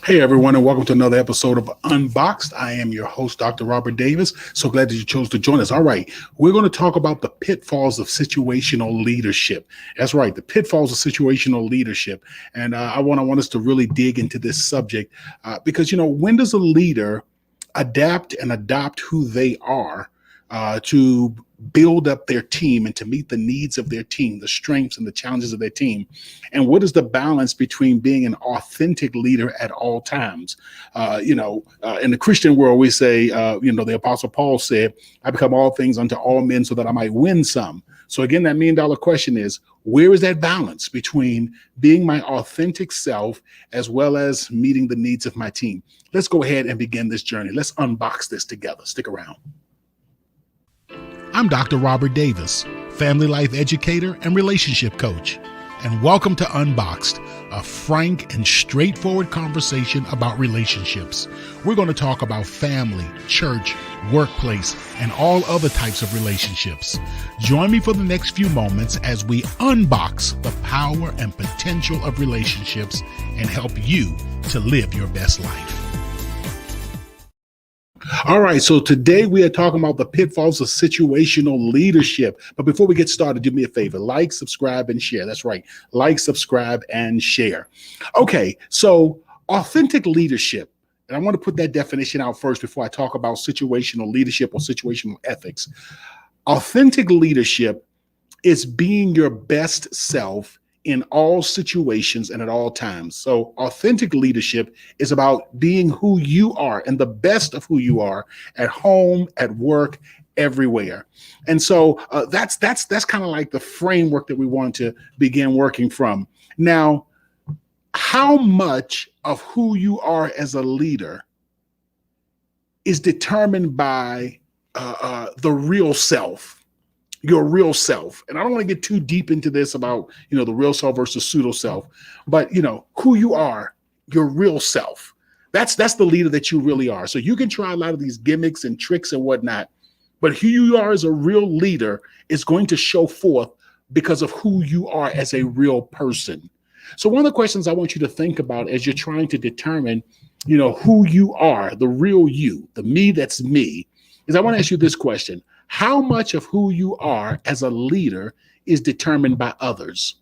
Hey everyone, and welcome to another episode of Unboxed. I am your host, Dr. Robert Davis. So glad that you chose to join us. All right, we're going to talk about the pitfalls of situational leadership. That's right, the pitfalls of situational leadership. And I want us to really dig into this subject because, when does a leader adapt and adopt who they are to build up their team and to meet the needs of their team, the strengths and the challenges of their team? And what is the balance between being an authentic leader at all times? In the Christian world, we say, the Apostle Paul said, I become all things unto all men so that I might win some. So again, that $1,000,000 question is, where is that balance between being my authentic self as well as meeting the needs of my team? Let's go ahead and begin this journey. Let's unbox this together. Stick around. I'm Dr. Robert Davis, family life educator and relationship coach, and welcome to Unboxed, a frank and straightforward conversation about relationships. We're going to talk about family, church, workplace, and all other types of relationships. Join me for the next few moments as we unbox the power and potential of relationships and help you to live your best life. All right, so today we are talking about the pitfalls of situational leadership. But before we get started, do me a favor, like, subscribe, and share. That's right, like, subscribe, and share. Okay, so authentic leadership, and I want to put that definition out first before I talk about situational leadership or situational ethics. Authentic leadership is being your best self in all situations and at all times. So authentic leadership is about being who you are and the best of who you are at home, at work, everywhere. And so that's kind of like the framework that we want to begin working from. Now, how much of who you are as a leader is determined by the real self? Your real self. And I don't want to get too deep into this about, the real self versus pseudo self, but who you are, your real self. That's the leader that you really are. So you can try a lot of these gimmicks and tricks and whatnot, but who you are as a real leader is going to show forth because of who you are as a real person. So one of the questions I want you to think about as you're trying to determine, who you are, the real you, the me that's me, is I want to ask you this question. How much of who you are as a leader is determined by others?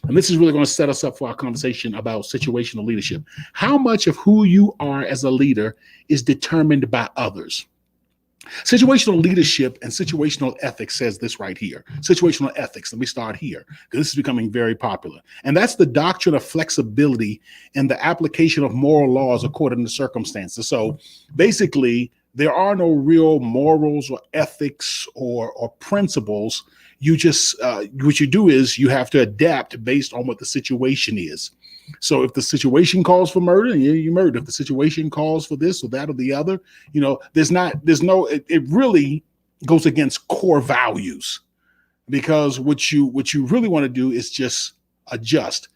And this is really going to set us up for our conversation about situational leadership. How much of who you are as a leader is determined by others? Situational leadership and situational ethics says this right here. Situational ethics, let me start here, because this is becoming very popular. And that's the doctrine of flexibility and the application of moral laws according to circumstances. So basically, there are no real morals or ethics or principles. You just, what you do is you have to adapt based on what the situation is. So if the situation calls for murder, you murder. If the situation calls for this or that or the other, it really goes against core values, because what you really want to do is just adjust.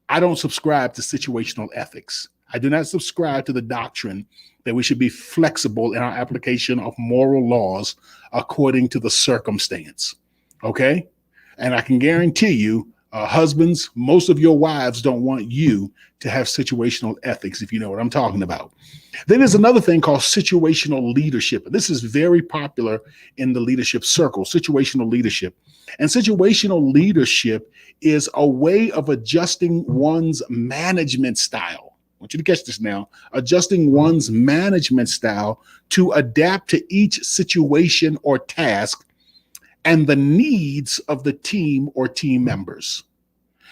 I don't subscribe to situational ethics. I do not subscribe to the doctrine that we should be flexible in our application of moral laws according to the circumstance. Okay? And I can guarantee you, husbands, most of your wives don't want you to have situational ethics, if you know what I'm talking about. Then there's another thing called situational leadership. And this is very popular in the leadership circle, situational leadership. And situational leadership is a way of adjusting one's management style. I want you to catch this now. Adjusting one's management style to adapt to each situation or task and the needs of the team or team members.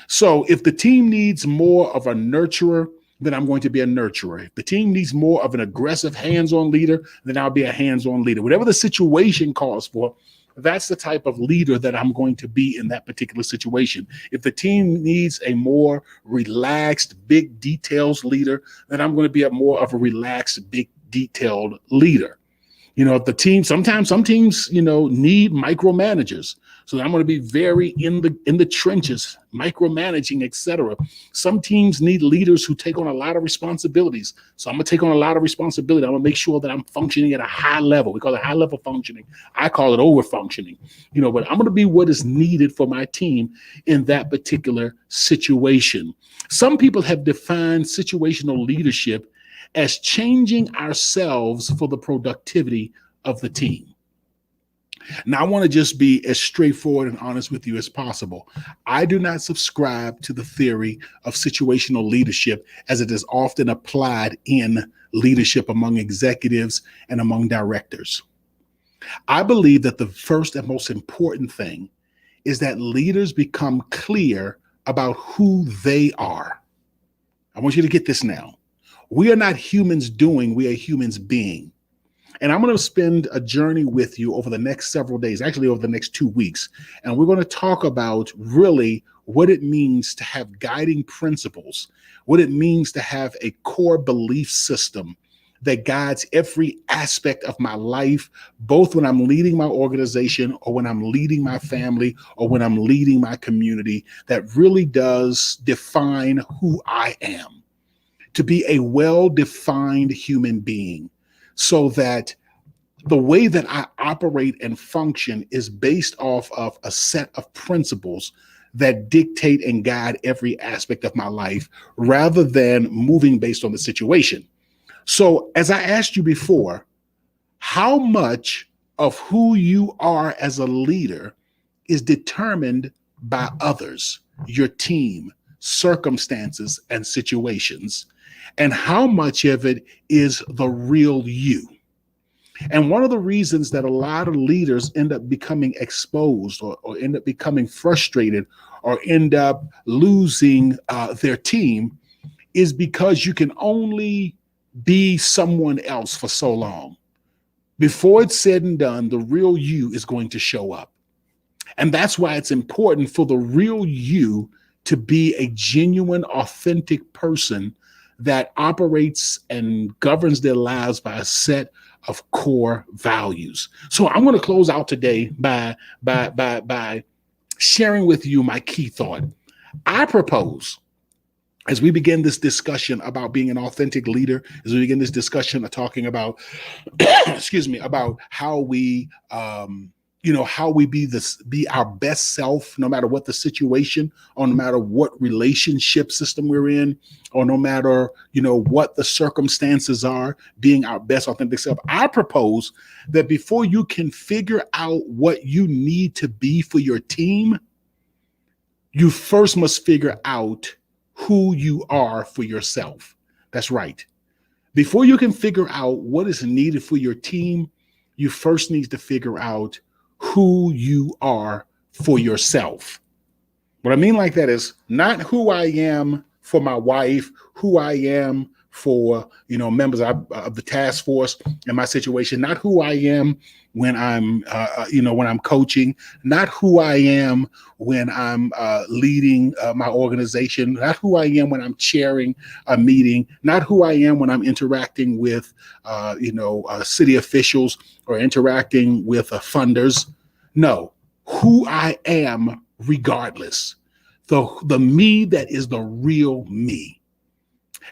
So if the team needs more of a nurturer, then I'm going to be a nurturer. If the team needs more of an aggressive hands-on leader, then I'll be a hands-on leader. Whatever the situation calls for, that's the type of leader that I'm going to be in that particular situation. If the team needs a more relaxed, big details leader, then I'm going to be more of a relaxed, big detailed leader. If the team, sometimes some teams, need micromanagers. So I'm going to be very in the trenches, micromanaging, etc. Some teams need leaders who take on a lot of responsibilities. So I'm going to take on a lot of responsibility. I'm going to make sure that I'm functioning at a high level. We call it high level functioning. I call it over functioning. But I'm going to be what is needed for my team in that particular situation. Some people have defined situational leadership as changing ourselves for the productivity of the team. Now, I want to just be as straightforward and honest with you as possible. I do not subscribe to the theory of situational leadership as it is often applied in leadership among executives and among directors. I believe that the first and most important thing is that leaders become clear about who they are. I want you to get this now. We are not humans doing, we are humans being. And I'm going to spend a journey with you over the next several days, actually over the next 2 weeks. And we're going to talk about really what it means to have guiding principles, what it means to have a core belief system that guides every aspect of my life, both when I'm leading my organization or when I'm leading my family or when I'm leading my community, that really does define who I am, to be a well-defined human being. So that the way that I operate and function is based off of a set of principles that dictate and guide every aspect of my life rather than moving based on the situation. So as I asked you before, how much of who you are as a leader is determined by others, your team, circumstances, and situations? And how much of it is the real you? And one of the reasons that a lot of leaders end up becoming exposed or end up becoming frustrated or end up losing their team is because you can only be someone else for so long. Before it's said and done, the real you is going to show up. And that's why it's important for the real you to be a genuine, authentic person that operates and governs their lives by a set of core values. So I'm going to close out today by sharing with you my key thought. I propose, as we begin this discussion about being an authentic leader, as we begin this discussion of talking about, about how we how we be our best self, no matter what the situation, or no matter what relationship system we're in, or no matter, what the circumstances are, being our best authentic self. I propose that before you can figure out what you need to be for your team, you first must figure out who you are for yourself. That's right. Before you can figure out what is needed for your team, you first need to figure out who you are for yourself. What I mean like that is not who I am for my wife, who I am for, members of the task force in my situation, not who I am when I'm, when I'm coaching, not who I am when I'm leading my organization, not who I am when I'm chairing a meeting, not who I am when I'm interacting with, city officials or interacting with funders. No, who I am regardless. The me that is the real me.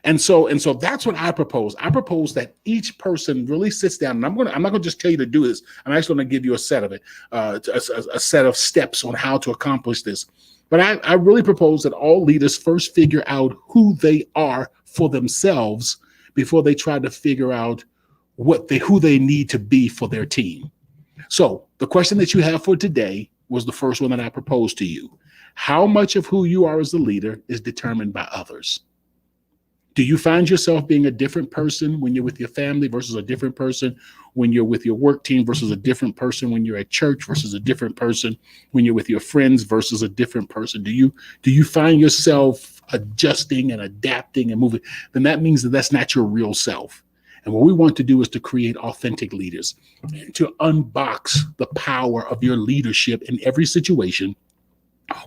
And so that's what I propose. I propose that each person really sits down, and I'm not going to just tell you to do this. I'm actually going to give you a set of it, a set of steps on how to accomplish this. But I really propose that all leaders first figure out who they are for themselves before they try to figure out who they need to be for their team. So the question that you have for today was the first one that I proposed to you. How much of who you are as a leader is determined by others? Do you find yourself being a different person when you're with your family versus a different person when you're with your work team versus a different person when you're at church versus a different person when you're with your friends versus a different person? Do you find yourself adjusting and adapting and moving? Then that means that that's not your real self. And what we want to do is to create authentic leaders, to unbox the power of your leadership in every situation.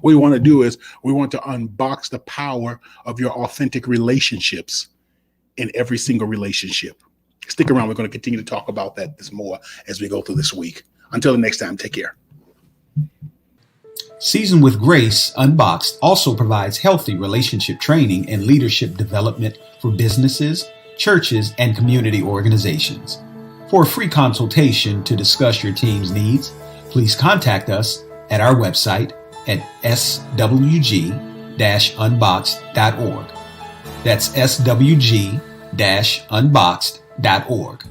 What we want to do is we want to unbox the power of your authentic relationships in every single relationship. Stick around. We're going to continue to talk about that more as we go through this week. Until the next time, take care. Seasoned with Grace, Unboxed also provides healthy relationship training and leadership development for businesses, churches, and community organizations. For a free consultation to discuss your team's needs, please contact us at our website at swg-unboxed.org. That's swg-unboxed.org.